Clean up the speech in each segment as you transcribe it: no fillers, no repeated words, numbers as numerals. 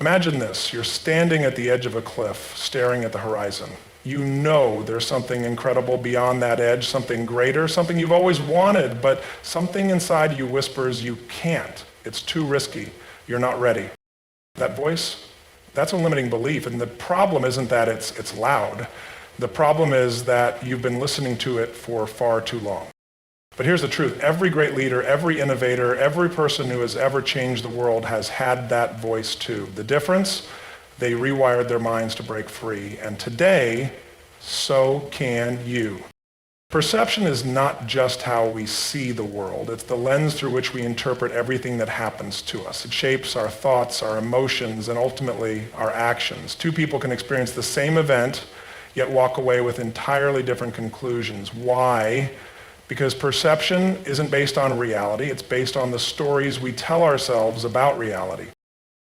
Imagine this, you're standing at the edge of a cliff, staring at the horizon. You know there's something incredible beyond that edge, something greater, something you've always wanted, but something inside you whispers you can't. It's too risky. You're not ready. That voice, that's a limiting belief, and the problem isn't that it's loud. The problem is that you've been listening to it for far too long. But here's the truth. Every great leader, every innovator, every person who has ever changed the world has had that voice too. The difference? They rewired their minds to break free. And today, so can you. Perception is not just how we see the world. It's the lens through which we interpret everything that happens to us. It shapes our thoughts, our emotions, and ultimately our actions. Two people can experience the same event, yet walk away with entirely different conclusions. Why? Because perception isn't based on reality, it's based on the stories we tell ourselves about reality.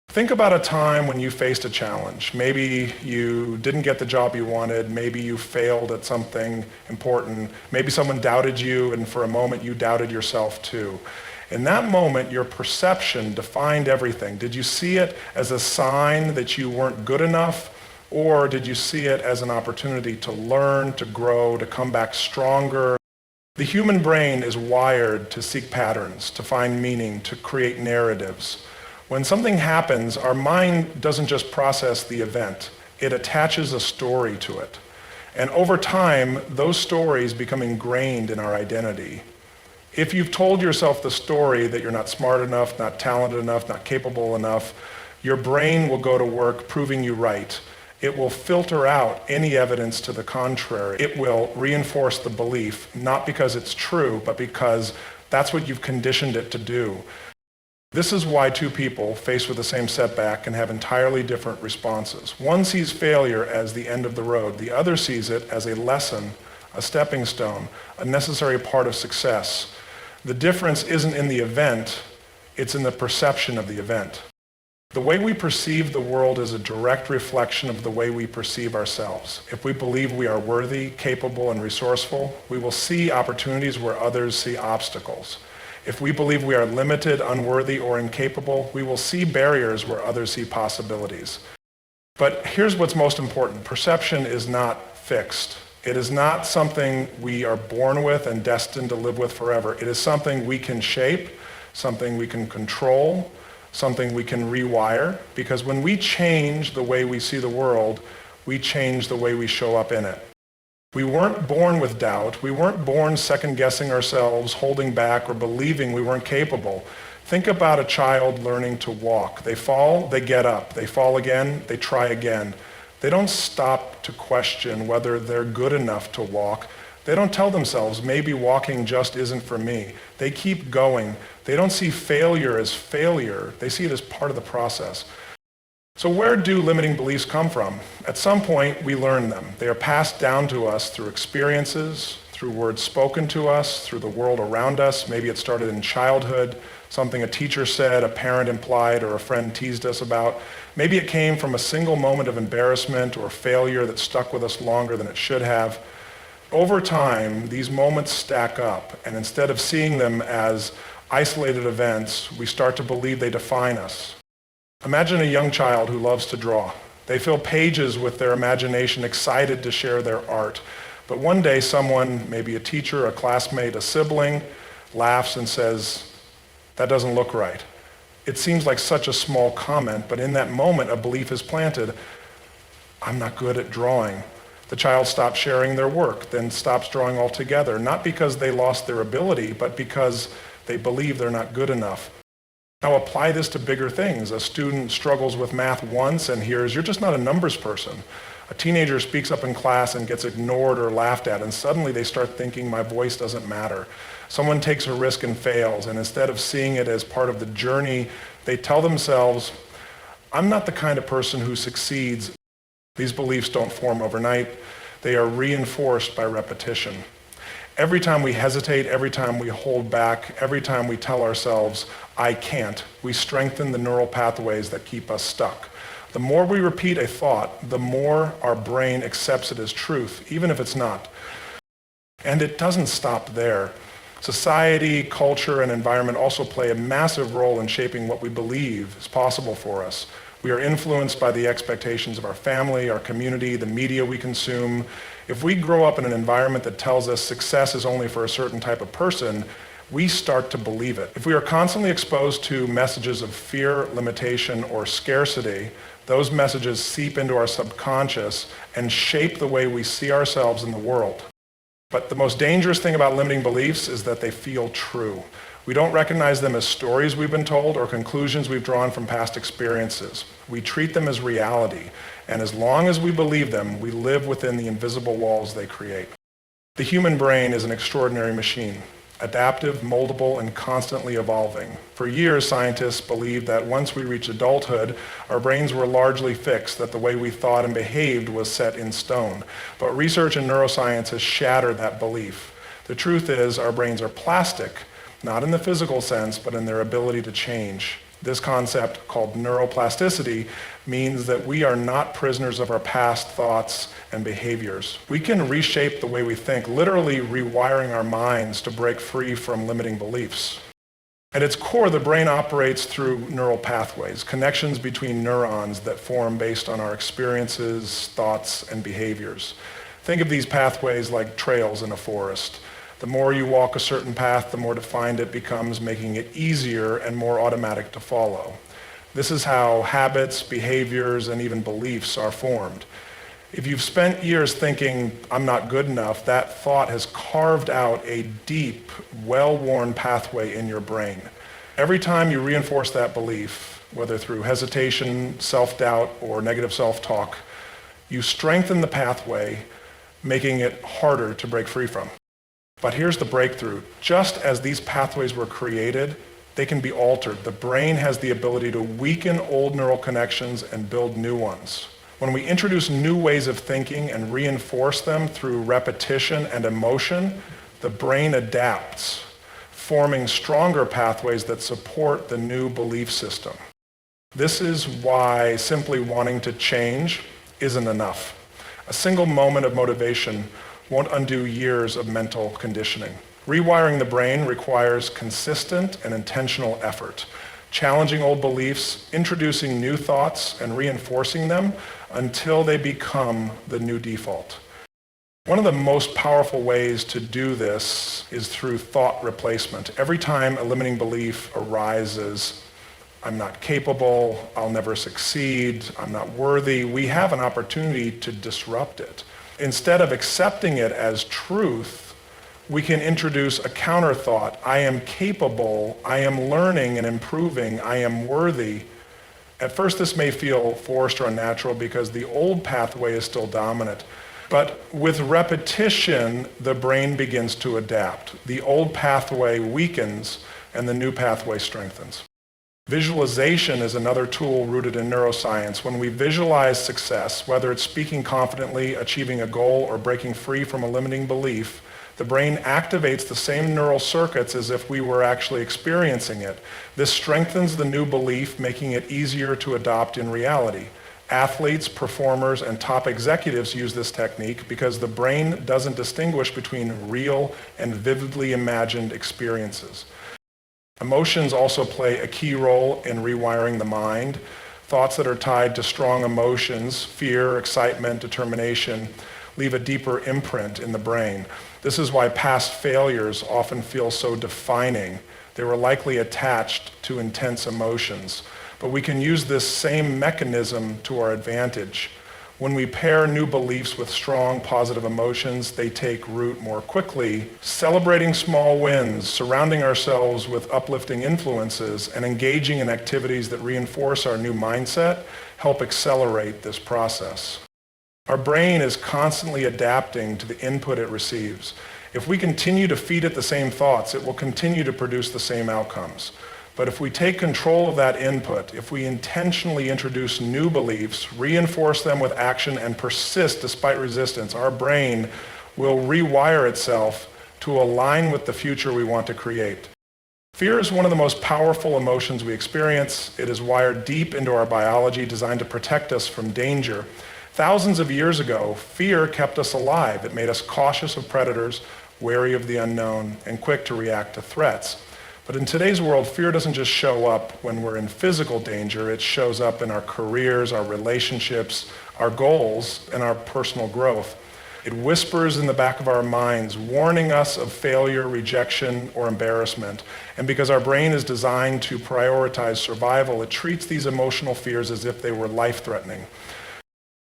Think about a time when you faced a challenge. Maybe you didn't get the job you wanted, maybe you failed at something important, maybe someone doubted you, and for a moment you doubted yourself too. In that moment, your perception defined everything. Did you see it as a sign that you weren't good enough, or did you see it as an opportunity to learn, to grow, to come back stronger? The human brain is wired to seek patterns, to find meaning, to create narratives. When something happens, our mind doesn't just process the event, it attaches a story to it. And over time, those stories become ingrained in our identity. If you've told yourself the story that you're not smart enough, not talented enough, not capable enough, your brain will go to work proving you right. It will filter out any evidence to the contrary. It will reinforce the belief, not because it's true, but because that's what you've conditioned it to do. This is why two people faced with the same setback can have entirely different responses. One sees failure as the end of the road. The other sees it as a lesson, a stepping stone, a necessary part of success. The difference isn't in the event, it's in the perception of the event. The way we perceive the world is a direct reflection of the way we perceive ourselves. If we believe we are worthy, capable, and resourceful, we will see opportunities where others see obstacles. If we believe we are limited, unworthy, or incapable, we will see barriers where others see possibilities. But here's what's most important. Perception is not fixed. It is not something we are born with and destined to live with forever. It is something we can shape, something we can control, something we can rewire, because when we change the way we see the world, we change the way we show up in it. We weren't born with doubt. We weren't born second-guessing ourselves, holding back, or believing we weren't capable. Think about a child learning to walk. They fall, they get up. They fall again, they try again. They don't stop to question whether they're good enough to walk. They don't tell themselves, maybe walking just isn't for me. They keep going. They don't see failure as failure. They see it as part of the process. So where do limiting beliefs come from? At some point, we learn them. They are passed down to us through experiences, through words spoken to us, through the world around us. Maybe it started in childhood, something a teacher said, a parent implied, or a friend teased us about. Maybe it came from a single moment of embarrassment or failure that stuck with us longer than it should have. Over time, these moments stack up, and instead of seeing them as isolated events, we start to believe they define us. Imagine a young child who loves to draw. They fill pages with their imagination, excited to share their art. But one day someone, maybe a teacher, a classmate, a sibling, laughs and says, "That doesn't look right." It seems like such a small comment, but in that moment a belief is planted. I'm not good at drawing. The child stops sharing their work, then stops drawing altogether, not because they lost their ability, but because they believe they're not good enough. Now apply this to bigger things. A student struggles with math once and hears, "You're just not a numbers person." A teenager speaks up in class and gets ignored or laughed at, and suddenly they start thinking, my voice doesn't matter. Someone takes a risk and fails, and instead of seeing it as part of the journey, they tell themselves, I'm not the kind of person who succeeds. These beliefs don't form overnight. They are reinforced by repetition. Every time we hesitate, every time we hold back, every time we tell ourselves, I can't, we strengthen the neural pathways that keep us stuck. The more we repeat a thought, the more our brain accepts it as truth, even if it's not. And it doesn't stop there. Society, culture, and environment also play a massive role in shaping what we believe is possible for us. We are influenced by the expectations of our family, our community, the media we consume. If we grow up in an environment that tells us success is only for a certain type of person, we start to believe it. If we are constantly exposed to messages of fear, limitation, or scarcity, those messages seep into our subconscious and shape the way we see ourselves in the world. But the most dangerous thing about limiting beliefs is that they feel true. We don't recognize them as stories we've been told or conclusions we've drawn from past experiences. We treat them as reality, and as long as we believe them, we live within the invisible walls they create. The human brain is an extraordinary machine, adaptive, moldable, and constantly evolving. For years, scientists believed that once we reach adulthood, our brains were largely fixed, that the way we thought and behaved was set in stone. But research in neuroscience has shattered that belief. The truth is, our brains are plastic, not in the physical sense, but in their ability to change. This concept, called neuroplasticity, means that we are not prisoners of our past thoughts and behaviors. We can reshape the way we think, literally rewiring our minds to break free from limiting beliefs. At its core, the brain operates through neural pathways, connections between neurons that form based on our experiences, thoughts, and behaviors. Think of these pathways like trails in a forest. The more you walk a certain path, the more defined it becomes, making it easier and more automatic to follow. This is how habits, behaviors, and even beliefs are formed. If you've spent years thinking, I'm not good enough, that thought has carved out a deep, well-worn pathway in your brain. Every time you reinforce that belief, whether through hesitation, self-doubt, or negative self-talk, you strengthen the pathway, making it harder to break free from. But here's the breakthrough. Just as these pathways were created, they can be altered. The brain has the ability to weaken old neural connections and build new ones. When we introduce new ways of thinking and reinforce them through repetition and emotion, the brain adapts, forming stronger pathways that support the new belief system. This is why simply wanting to change isn't enough. A single moment of motivation won't undo years of mental conditioning. Rewiring the brain requires consistent and intentional effort, challenging old beliefs, introducing new thoughts, and reinforcing them until they become the new default. One of the most powerful ways to do this is through thought replacement. Every time a limiting belief arises, I'm not capable, I'll never succeed, I'm not worthy, we have an opportunity to disrupt it. Instead of accepting it as truth, we can introduce a counter thought. I am capable, I am learning and improving, I am worthy. At first this may feel forced or unnatural because the old pathway is still dominant. But with repetition, the brain begins to adapt. The old pathway weakens and the new pathway strengthens. Visualization is another tool rooted in neuroscience. When we visualize success, whether it's speaking confidently, achieving a goal, or breaking free from a limiting belief, the brain activates the same neural circuits as if we were actually experiencing it. This strengthens the new belief, making it easier to adopt in reality. Athletes, performers, and top executives use this technique because the brain doesn't distinguish between real and vividly imagined experiences. Emotions also play a key role in rewiring the mind. Thoughts that are tied to strong emotions, fear, excitement, determination, leave a deeper imprint in the brain. This is why past failures often feel so defining. They were likely attached to intense emotions. But we can use this same mechanism to our advantage. When we pair new beliefs with strong positive emotions, they take root more quickly. Celebrating small wins, surrounding ourselves with uplifting influences, and engaging in activities that reinforce our new mindset help accelerate this process. Our brain is constantly adapting to the input it receives. If we continue to feed it the same thoughts, it will continue to produce the same outcomes. But if we take control of that input, if we intentionally introduce new beliefs, reinforce them with action, and persist despite resistance, our brain will rewire itself to align with the future we want to create. Fear is one of the most powerful emotions we experience. It is wired deep into our biology, designed to protect us from danger. Thousands of years ago, fear kept us alive. It made us cautious of predators, wary of the unknown, and quick to react to threats. But in today's world, fear doesn't just show up when we're in physical danger. It shows up in our careers, our relationships, our goals, and our personal growth. It whispers in the back of our minds, warning us of failure, rejection, or embarrassment. And because our brain is designed to prioritize survival, it treats these emotional fears as if they were life-threatening.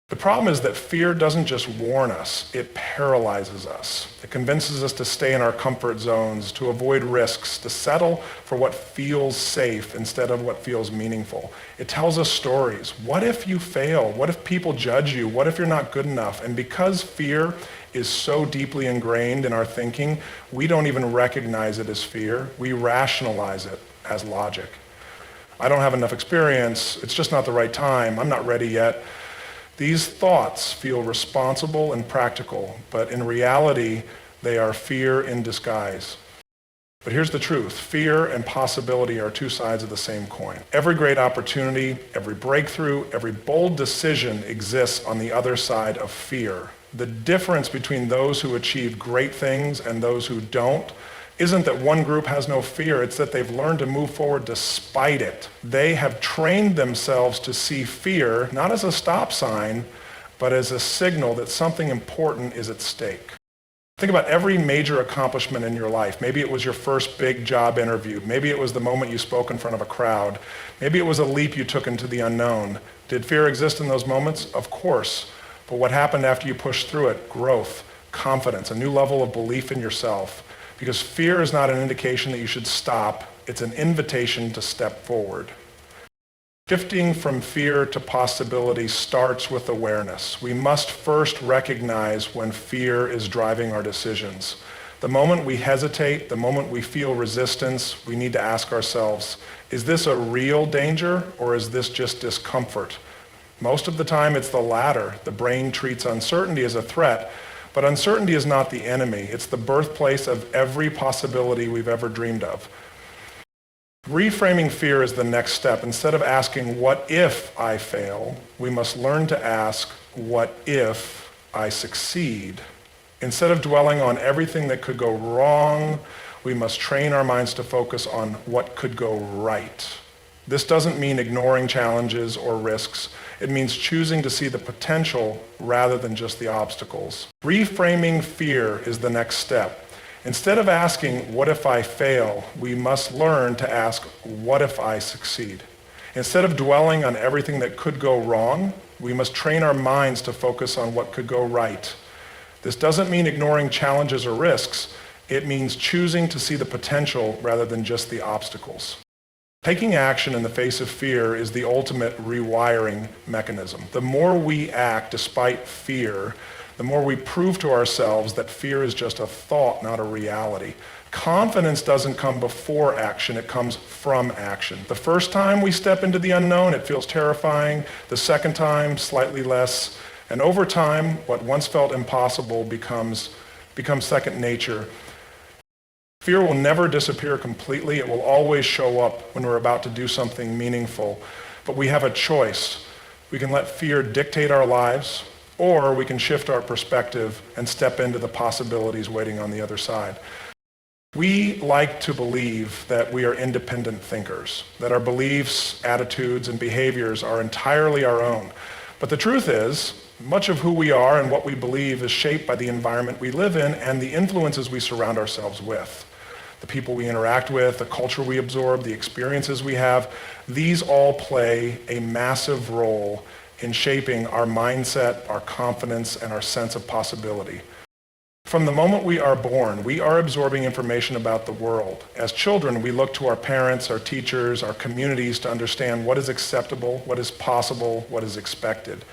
The problem is that fear doesn't just warn us, it paralyzes us. It convinces us to stay in our comfort zones, to avoid risks, to settle for what feels safe instead of what feels meaningful. It tells us stories. What if you fail? What if people judge you? What if you're not good enough? And because fear is so deeply ingrained in our thinking, we don't even recognize it as fear. We rationalize it as logic. I don't have enough experience. It's just not the right time. I'm not ready yet. These thoughts feel responsible and practical, but in reality, they are fear in disguise. But here's the truth. Fear and possibility are two sides of the same coin. Every great opportunity, every breakthrough, every bold decision exists on the other side of fear. The difference between those who achieve great things and those who don't isn't that one group has no fear, it's that they've learned to move forward despite it. They have trained themselves to see fear not as a stop sign, but as a signal that something important is at stake. Think about every major accomplishment in your life. Maybe it was your first big job interview. Maybe it was the moment you spoke in front of a crowd. Maybe it was a leap you took into the unknown. Did fear exist in those moments? Of course. But what happened after you pushed through it? Growth, confidence, a new level of belief in yourself. Because fear is not an indication that you should stop, it's an invitation to step forward. Shifting from fear to possibility starts with awareness. We must first recognize when fear is driving our decisions. The moment we hesitate, the moment we feel resistance, we need to ask ourselves, is this a real danger or is this just discomfort? Most of the time it's the latter. The brain treats uncertainty as a threat. But uncertainty is not the enemy. It's the birthplace of every possibility we've ever dreamed of. Reframing fear is the next step. Instead of asking, what if I fail, we must learn to ask, what if I succeed? Instead of dwelling on everything that could go wrong, we must train our minds to focus on what could go right. This doesn't mean ignoring challenges or risks. It means choosing to see the potential rather than just the obstacles. Reframing fear is the next step. Instead of asking, what if I fail, we must learn to ask, what if I succeed? Instead of dwelling on everything that could go wrong, we must train our minds to focus on what could go right. This doesn't mean ignoring challenges or risks. It means choosing to see the potential rather than just the obstacles. Taking action in the face of fear is the ultimate rewiring mechanism. The more we act despite fear, the more we prove to ourselves that fear is just a thought, not a reality. Confidence doesn't come before action, it comes from action. The first time we step into the unknown, it feels terrifying. The second time, slightly less. And over time, what once felt impossible becomes second nature. Fear will never disappear completely. It will always show up when we're about to do something meaningful. But we have a choice. We can let fear dictate our lives, or we can shift our perspective and step into the possibilities waiting on the other side. We like to believe that we are independent thinkers, that our beliefs, attitudes, and behaviors are entirely our own. But the truth is, much of who we are and what we believe is shaped by the environment we live in and the influences we surround ourselves with. The people we interact with, the culture we absorb, the experiences we have, these all play a massive role in shaping our mindset, our confidence, and our sense of possibility. From the moment we are born, we are absorbing information about the world. As children, we look to our parents, our teachers, our communities to understand what is acceptable, what is possible, what is expected.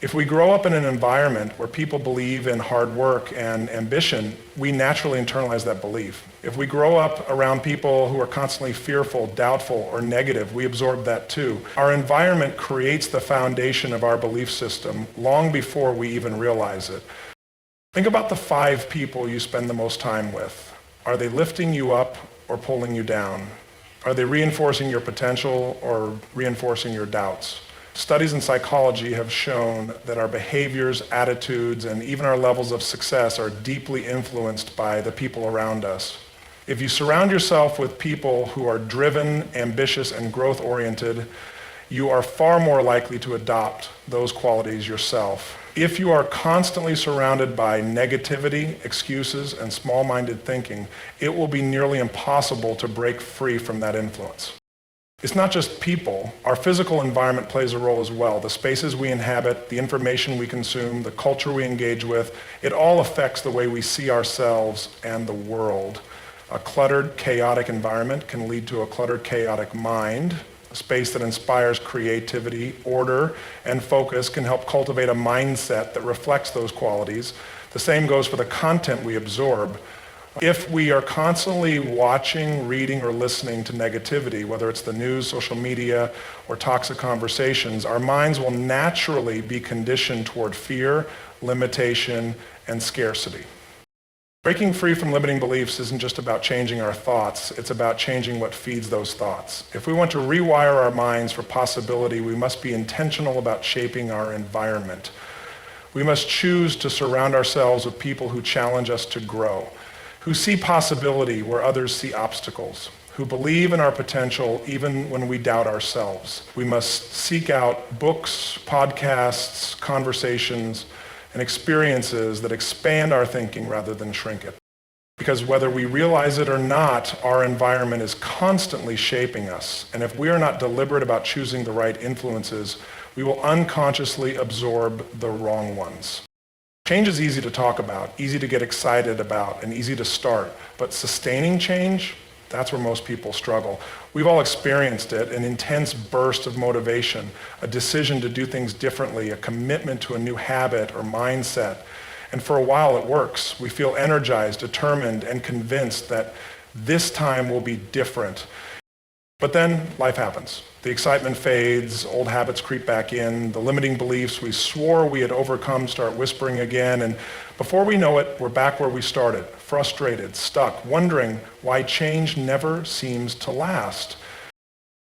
If we grow up in an environment where people believe in hard work and ambition, we naturally internalize that belief. If we grow up around people who are constantly fearful, doubtful, or negative, we absorb that too. Our environment creates the foundation of our belief system long before we even realize it. Think about the 5 people you spend the most time with. Are they lifting you up or pulling you down? Are they reinforcing your potential or reinforcing your doubts? Studies in psychology have shown that our behaviors, attitudes, and even our levels of success are deeply influenced by the people around us. If you surround yourself with people who are driven, ambitious, and growth-oriented, you are far more likely to adopt those qualities yourself. If you are constantly surrounded by negativity, excuses, and small-minded thinking, it will be nearly impossible to break free from that influence. It's not just people. Our physical environment plays a role as well. The spaces we inhabit, the information we consume, the culture we engage with, it all affects the way we see ourselves and the world. A cluttered, chaotic environment can lead to a cluttered, chaotic mind. A space that inspires creativity, order, and focus can help cultivate a mindset that reflects those qualities. The same goes for the content we absorb. If we are constantly watching, reading, or listening to negativity, whether it's the news, social media, or toxic conversations, our minds will naturally be conditioned toward fear, limitation, and scarcity. Breaking free from limiting beliefs isn't just about changing our thoughts, it's about changing what feeds those thoughts. If we want to rewire our minds for possibility, we must be intentional about shaping our environment. We must choose to surround ourselves with people who challenge us to grow, who see possibility where others see obstacles, who believe in our potential even when we doubt ourselves. We must seek out books, podcasts, conversations, and experiences that expand our thinking rather than shrink it. Because whether we realize it or not, our environment is constantly shaping us. And if we are not deliberate about choosing the right influences, we will unconsciously absorb the wrong ones. Change is easy to talk about, easy to get excited about, and easy to start. But sustaining change, that's where most people struggle. We've all experienced it, an intense burst of motivation, a decision to do things differently, a commitment to a new habit or mindset. And for a while it works. We feel energized, determined, and convinced that this time will be different. But then life happens. The excitement fades, old habits creep back in, the limiting beliefs we swore we had overcome start whispering again, and before we know it, we're back where we started, frustrated, stuck, wondering why change never seems to last.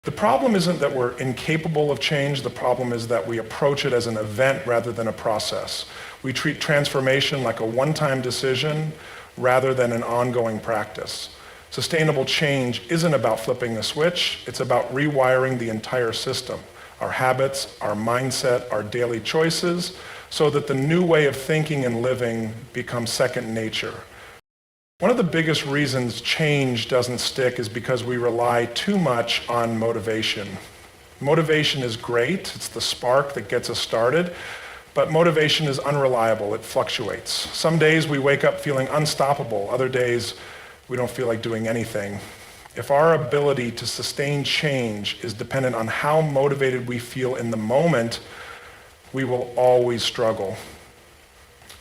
The problem isn't that we're incapable of change, the problem is that we approach it as an event rather than a process. We treat transformation like a one-time decision rather than an ongoing practice. Sustainable change isn't about flipping a switch, it's about rewiring the entire system, our habits, our mindset, our daily choices, so that the new way of thinking and living becomes second nature. One of the biggest reasons change doesn't stick is because we rely too much on motivation. Motivation is great, it's the spark that gets us started, but motivation is unreliable, it fluctuates. Some days we wake up feeling unstoppable, other days we don't feel like doing anything. If our ability to sustain change is dependent on how motivated we feel in the moment, we will always struggle.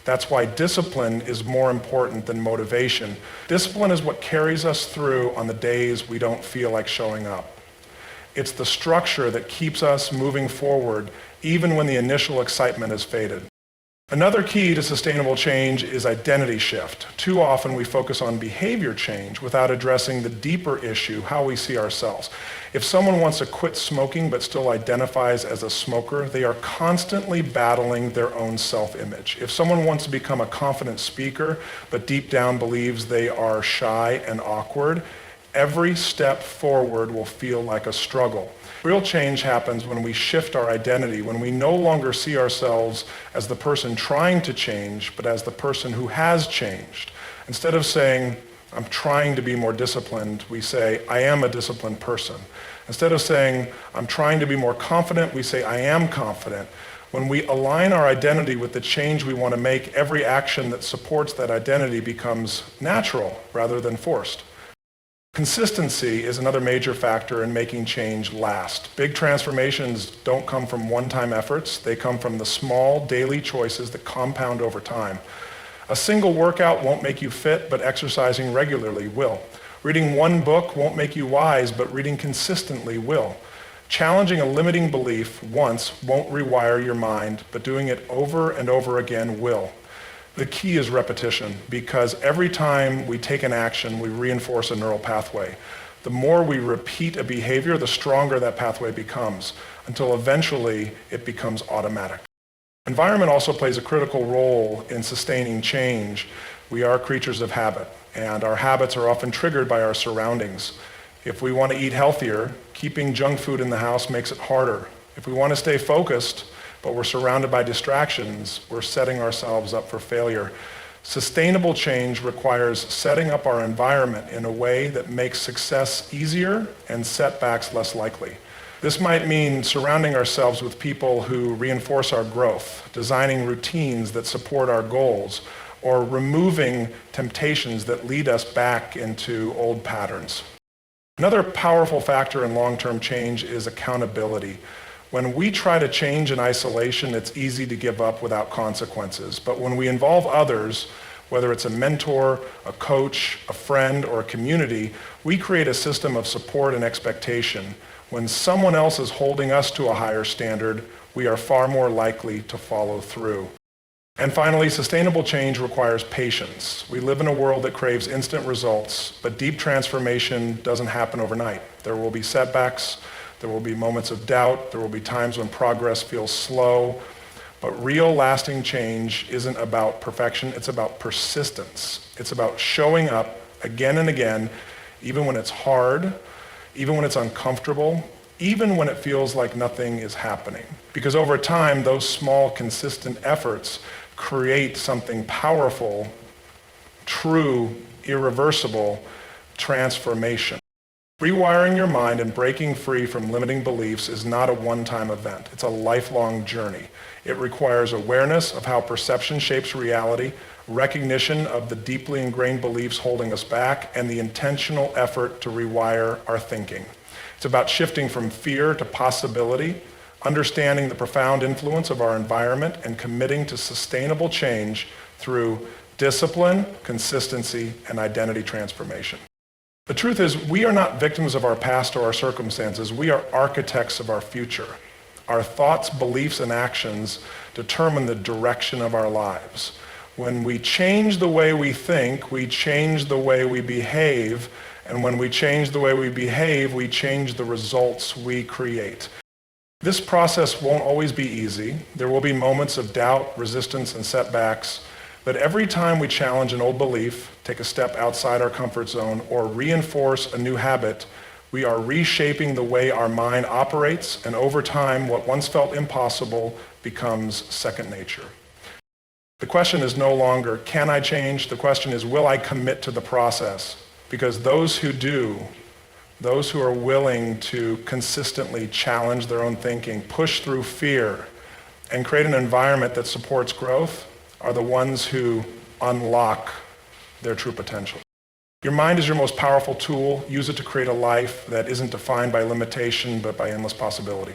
That's why discipline is more important than motivation. Discipline is what carries us through on the days we don't feel like showing up. It's the structure that keeps us moving forward even when the initial excitement has faded. Another key to sustainable change is identity shift. Too often we focus on behavior change without addressing the deeper issue, how we see ourselves. If someone wants to quit smoking but still identifies as a smoker, they are constantly battling their own self-image. If someone wants to become a confident speaker but deep down believes they are shy and awkward, every step forward will feel like a struggle. Real change happens when we shift our identity, when we no longer see ourselves as the person trying to change, but as the person who has changed. Instead of saying, I'm trying to be more disciplined, we say, I am a disciplined person. Instead of saying, I'm trying to be more confident, we say, I am confident. When we align our identity with the change we want to make, every action that supports that identity becomes natural rather than forced. Consistency is another major factor in making change last. Big transformations don't come from one-time efforts. They come from the small daily choices that compound over time. A single workout won't make you fit, but exercising regularly will. Reading one book won't make you wise, but reading consistently will. Challenging a limiting belief once won't rewire your mind, but doing it over and over again will. The key is repetition, because every time we take an action, we reinforce a neural pathway. The more we repeat a behavior, the stronger that pathway becomes, until eventually it becomes automatic. Environment also plays a critical role in sustaining change. We are creatures of habit. and our habits are often triggered by our surroundings. If we want to eat healthier, keeping junk food in the house makes it harder. If we want to stay focused, but we're surrounded by distractions, we're setting ourselves up for failure. Sustainable change requires setting up our environment in a way that makes success easier and setbacks less likely. This might mean surrounding ourselves with people who reinforce our growth, designing routines that support our goals, or removing temptations that lead us back into old patterns. Another powerful factor in long-term change is accountability. When we try to change in isolation, it's easy to give up without consequences. But when we involve others, whether it's a mentor, a coach, a friend, or a community, we create a system of support and expectation. When someone else is holding us to a higher standard, we are far more likely to follow through. And finally, sustainable change requires patience. We live in a world that craves instant results, but deep transformation doesn't happen overnight. There will be setbacks, there will be moments of doubt, there will be times when progress feels slow, but real lasting change isn't about perfection, it's about persistence. It's about showing up again and again, even when it's hard, even when it's uncomfortable, even when it feels like nothing is happening. Because over time, those small, consistent efforts create something powerful, true, irreversible transformation. Rewiring your mind and breaking free from limiting beliefs is not a one-time event. It's a lifelong journey. It requires awareness of how perception shapes reality, recognition of the deeply ingrained beliefs holding us back, and the intentional effort to rewire our thinking. It's about shifting from fear to possibility, understanding the profound influence of our environment, and committing to sustainable change through discipline, consistency, and identity transformation. The truth is, we are not victims of our past or our circumstances. We are architects of our future. Our thoughts, beliefs, and actions determine the direction of our lives. When we change the way we think, we change the way we behave, and when we change the way we behave, we change the results we create. This process won't always be easy. There will be moments of doubt, resistance, and setbacks, but every time we challenge an old belief, take a step outside our comfort zone, or reinforce a new habit, we are reshaping the way our mind operates, and over time, what once felt impossible becomes second nature. The question is no longer, can I change? The question is, will I commit to the process? Because those who do, those who are willing to consistently challenge their own thinking, push through fear, and create an environment that supports growth are the ones who unlock their true potential. Your mind is your most powerful tool. Use it to create a life that isn't defined by limitation, but by endless possibility.